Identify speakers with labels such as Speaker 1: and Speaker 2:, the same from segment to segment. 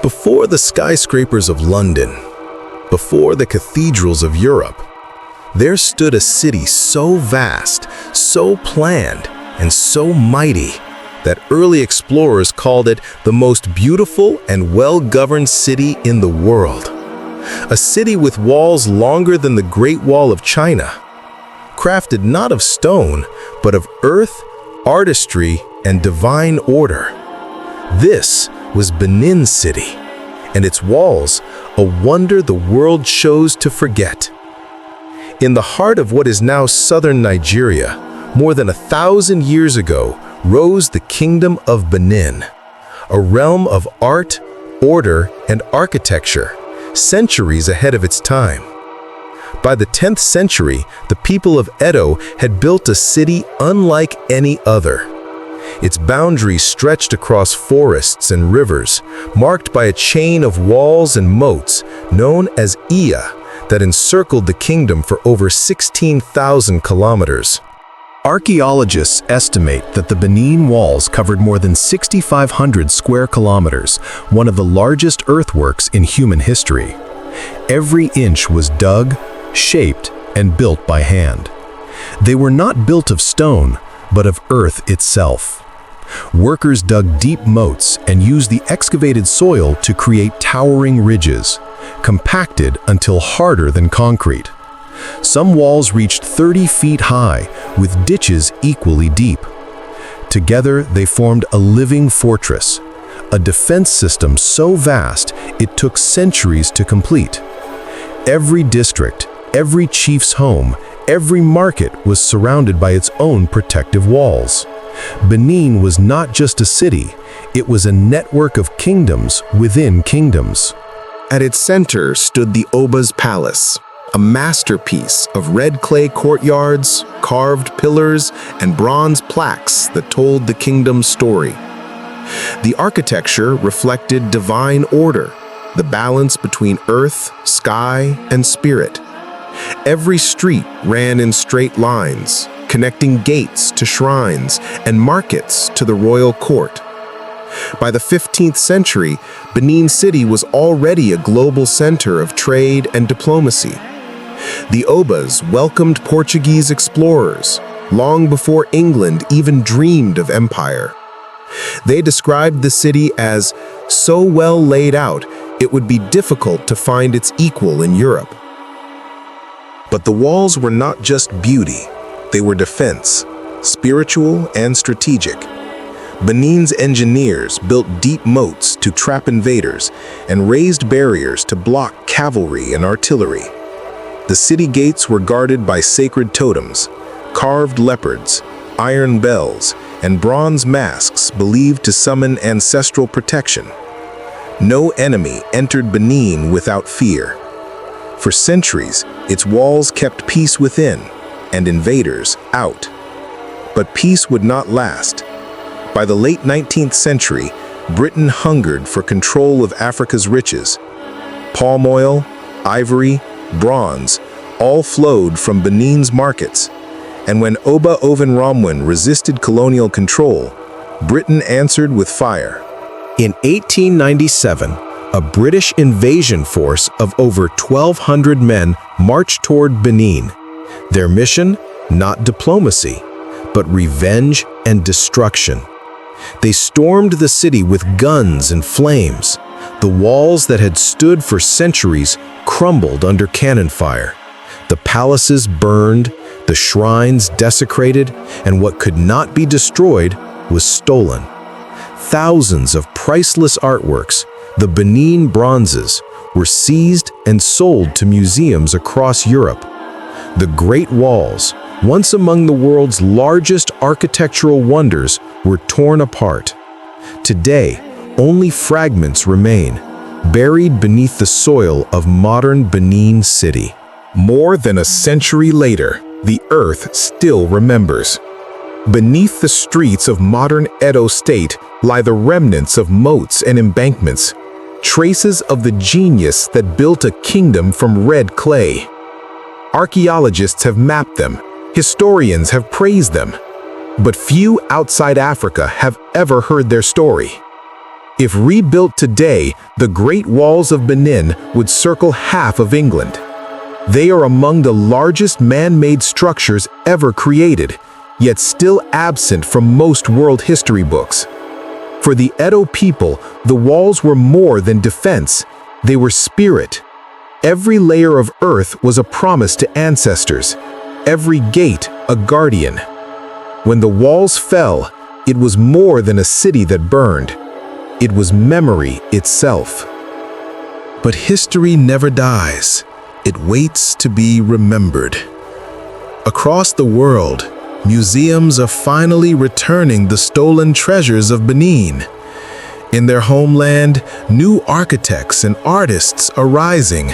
Speaker 1: Before the skyscrapers of London, before the cathedrals of Europe, there stood a city so vast, so planned, and so mighty that early explorers called it the most beautiful and well-governed city in the world. A city with walls longer than the Great Wall of China, crafted not of stone, but of earth, artistry, and divine order. This was Benin City, and its walls, a wonder the world chose to forget. In the heart of what is now southern Nigeria, more than 1,000 years ago, rose the Kingdom of Benin, a realm of art, order, and architecture, centuries ahead of its time. By the 10th century, the people of Edo had built a city unlike any other. Its boundaries stretched across forests and rivers, marked by a chain of walls and moats known as Iya that encircled the kingdom for over 16,000 kilometers. Archaeologists estimate that the Benin walls covered more than 6,500 square kilometers, one of the largest earthworks in human history. Every inch was dug, shaped, and built by hand. They were not built of stone, but of earth itself. Workers dug deep moats and used the excavated soil to create towering ridges, compacted until harder than concrete. Some walls reached 30 feet high, with ditches equally deep. Together, they formed a living fortress, a defense system so vast it took centuries to complete. Every district, every chief's home, every market was surrounded by its own protective walls. Benin was not just a city, it was a network of kingdoms within kingdoms.
Speaker 2: At its center stood the Oba's Palace, a masterpiece of red clay courtyards, carved pillars, and bronze plaques that told the kingdom's story. The architecture reflected divine order, the balance between earth, sky, and spirit. Every street ran in straight lines, connecting gates to shrines and markets to the royal court. By the 15th century, Benin City was already a global center of trade and diplomacy. The Obas welcomed Portuguese explorers, long before England even dreamed of empire. They described the city as so well laid out, it would be difficult to find its equal in Europe. But the walls were not just beauty, they were defense, spiritual and strategic. Benin's engineers built deep moats to trap invaders and raised barriers to block cavalry and artillery. The city gates were guarded by sacred totems, carved leopards, iron bells, and bronze masks believed to summon ancestral protection. No enemy entered Benin without fear. For centuries, its walls kept peace within and invaders out. But peace would not last. By the late 19th century, Britain hungered for control of Africa's riches. Palm oil, ivory, bronze, all flowed from Benin's markets. And when Oba Ovenramwen resisted colonial control, Britain answered with fire. In 1897, a British invasion force of over 1,200 men marched toward Benin. Their mission, not diplomacy, but revenge and destruction. They stormed the city with guns and flames. The walls that had stood for centuries crumbled under cannon fire. The palaces burned, the shrines desecrated, and what could not be destroyed was stolen. Thousands of priceless artworks, the Benin bronzes, were seized and sold to museums across Europe. The Great Walls, once among the world's largest architectural wonders, were torn apart. Today, only fragments remain, buried beneath the soil of modern Benin City. More than a century later, the earth still remembers. Beneath the streets of modern Edo State lie the remnants of moats and embankments, traces of the genius that built a kingdom from red clay. Archaeologists have mapped them, historians have praised them, but few outside Africa have ever heard their story. If rebuilt today, the Great Walls of Benin would circle half of England. They are among the largest man-made structures ever created, yet still absent from most world history books. For the Edo people, the walls were more than defense, they were spirit. Every layer of earth was a promise to ancestors, every gate a guardian. When the walls fell, it was more than a city that burned. It was memory itself. But history never dies. It waits to be remembered. Across the world, museums are finally returning the stolen treasures of Benin. In their homeland, new architects and artists are rising,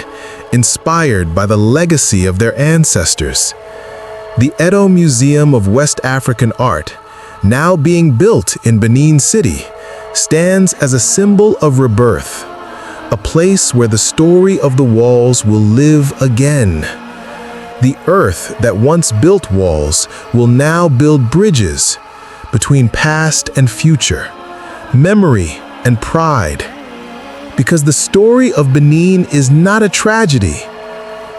Speaker 2: inspired by the legacy of their ancestors. The Edo Museum of West African Art, now being built in Benin City, stands as a symbol of rebirth, a place where the story of the walls will live again. The earth that once built walls will now build bridges between past and future, memory and pride. Because the story of Benin is not a tragedy,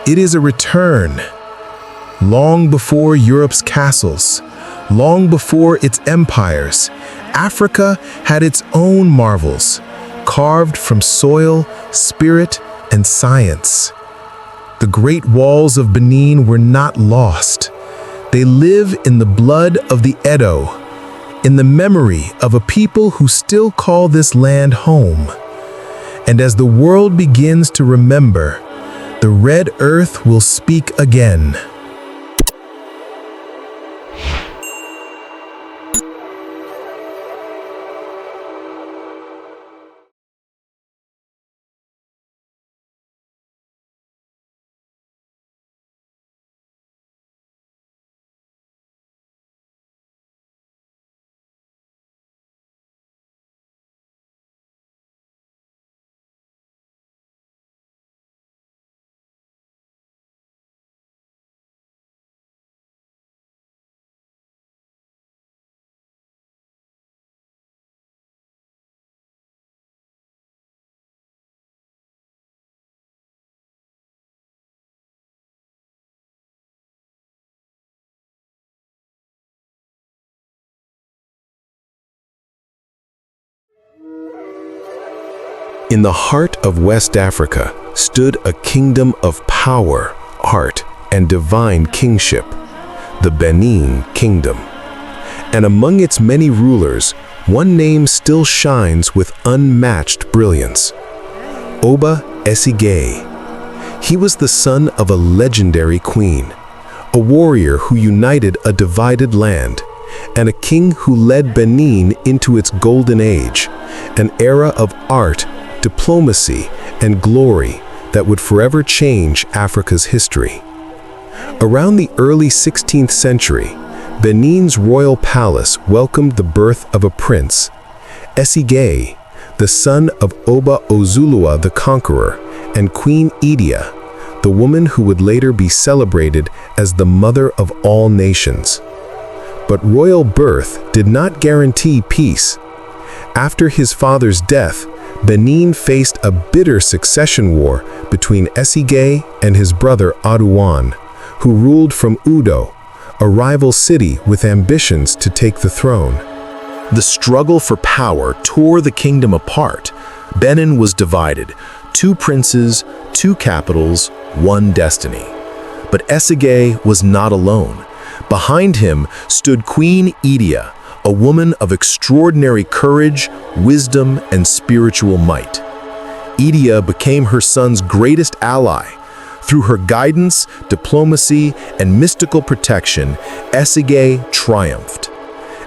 Speaker 2: it is a return. Long before Europe's castles, long before its empires, Africa had its own marvels, carved from soil, spirit, and science. The Great Walls of Benin were not lost. They live in the blood of the Edo, in the memory of a people who still call this land home. And as the world begins to remember, the red earth will speak again. In the heart of West Africa stood a kingdom of power, art, and divine kingship, the Benin Kingdom. And among its many rulers, one name still shines with unmatched brilliance: Oba Esige. He was the son of a legendary queen, a warrior who united a divided land, and a king who led Benin into its golden age, an era of art, diplomacy, and glory that would forever change Africa's history. Around the early 16th century, Benin's royal palace welcomed the birth of a prince, Esige, the son of Oba Ozulua the Conqueror, and Queen Idia, the woman who would later be celebrated as the mother of all nations. But royal birth did not guarantee peace. After his father's death, Benin faced a bitter succession war between Esige and his brother Adouan, who ruled from Udo, a rival city with ambitions to take the throne. The struggle for power tore the kingdom apart. Benin was divided: two princes, two capitals, one destiny. But Esige was not alone. Behind him stood Queen Idia, a woman of extraordinary courage, wisdom, and spiritual might. Idia became her son's greatest ally. Through her guidance, diplomacy, and mystical protection, Esige triumphed.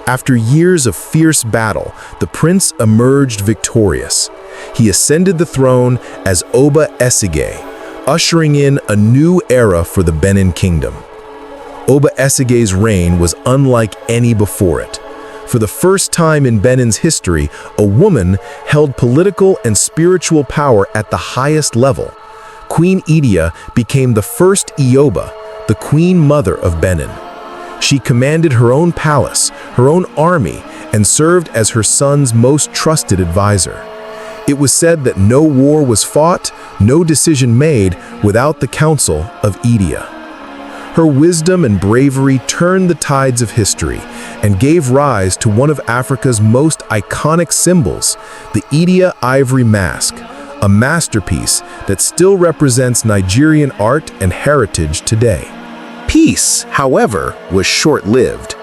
Speaker 2: After years of fierce battle, the prince emerged victorious. He ascended the throne as Oba Esige, ushering in a new era for the Benin Kingdom. Oba Esige's reign was unlike any before it. For the first time in Benin's history, a woman held political and spiritual power at the highest level. Queen Idia became the first Ioba, the queen mother of Benin. She commanded her own palace, her own army,
Speaker 1: and served as her son's most trusted advisor. It was said that no war was fought, no decision made without the counsel of Idia. Her wisdom and bravery turned the tides of history and gave rise to one of Africa's most iconic symbols, the Idia ivory mask, a masterpiece that still represents Nigerian art and heritage today. Peace, however, was short-lived.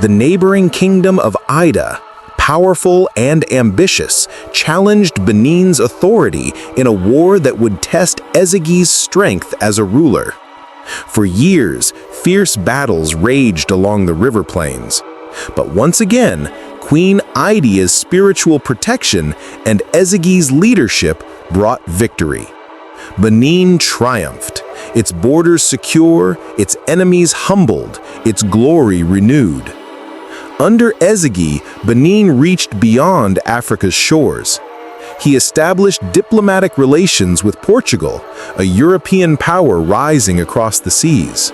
Speaker 1: The neighboring kingdom of Ida, powerful and ambitious, challenged Benin's authority in a war that would test Ezegi's strength as a ruler. For years, fierce battles raged along the river plains. But once again, Queen Idia's spiritual protection and Ezegi's leadership brought victory. Benin triumphed, its borders secure, its enemies humbled, its glory renewed. Under Ezegi, Benin reached beyond Africa's shores. He established diplomatic relations with Portugal, a European power rising across the seas.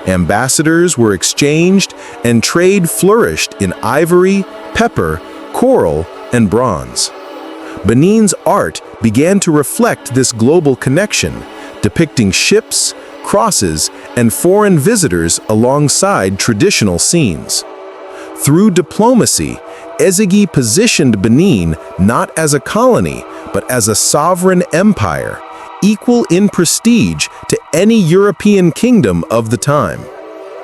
Speaker 1: Ambassadors were exchanged, and trade flourished in ivory, pepper, coral, and bronze. Benin's art began to reflect this global connection, depicting ships, crosses, and foreign visitors alongside traditional scenes. Through diplomacy, Ezegi positioned Benin not as a colony, but as a sovereign empire, equal in prestige to any European kingdom of the time.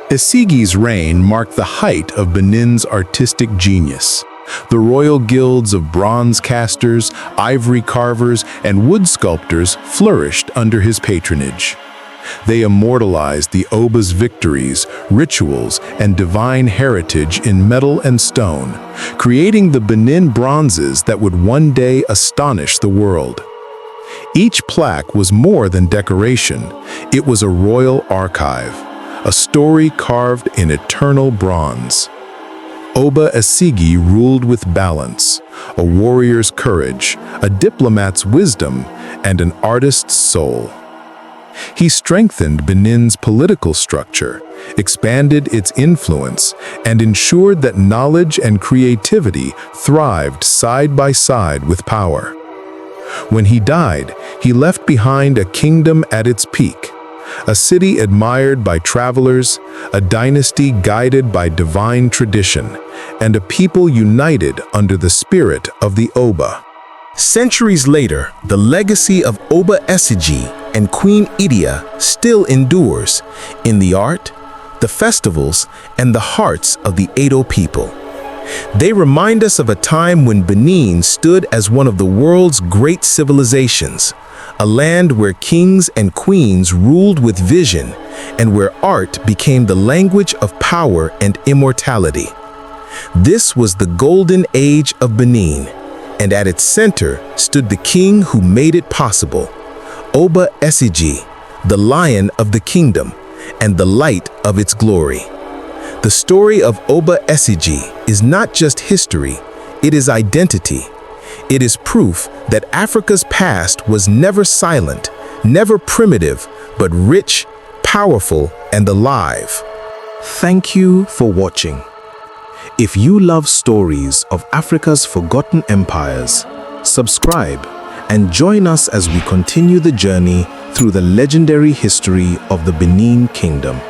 Speaker 2: Ezegi's reign marked the height of Benin's artistic genius. The royal guilds of bronze casters, ivory carvers, and wood sculptors flourished under his patronage. They immortalized the Oba's victories, rituals, and divine heritage in metal and stone, creating the Benin bronzes that would one day astonish the world. Each plaque was more than decoration. It was a royal archive, a story carved in eternal bronze. Oba Ezegi ruled with balance, a warrior's courage, a diplomat's wisdom, and an artist's soul. He strengthened Benin's political structure, expanded its influence, and ensured that knowledge and creativity thrived side by side with power. When he died, he left behind a kingdom at its peak, a city admired by travelers, a dynasty guided by divine tradition, and a people united under the spirit of the Oba.
Speaker 1: Centuries later, the legacy of Oba Ezegi and Queen Idia still endures in the art, the festivals, and the hearts of the Edo people. They remind us of a time when Benin stood as one of the world's great civilizations, a land where kings and queens ruled with vision and where art became the language of power and immortality. This was the golden age of Benin, and at its center stood the king who made it possible, Oba Ezegi, the lion of the kingdom and the light of its glory. The story of Oba Ezegi is not just history, it is identity. It is proof that Africa's past was never silent, never primitive, but rich, powerful, and alive. Thank you for watching. If you love stories of Africa's forgotten empires, subscribe and join us as we continue the journey through the legendary history of the Benin Kingdom.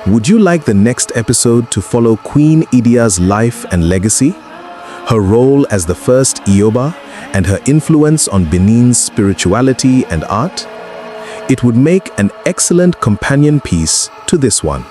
Speaker 1: Would you like the next episode to follow Queen Idia's life and legacy, her role as the first Ioba, and her influence on Benin's spirituality and art? It would make an excellent companion piece to this one.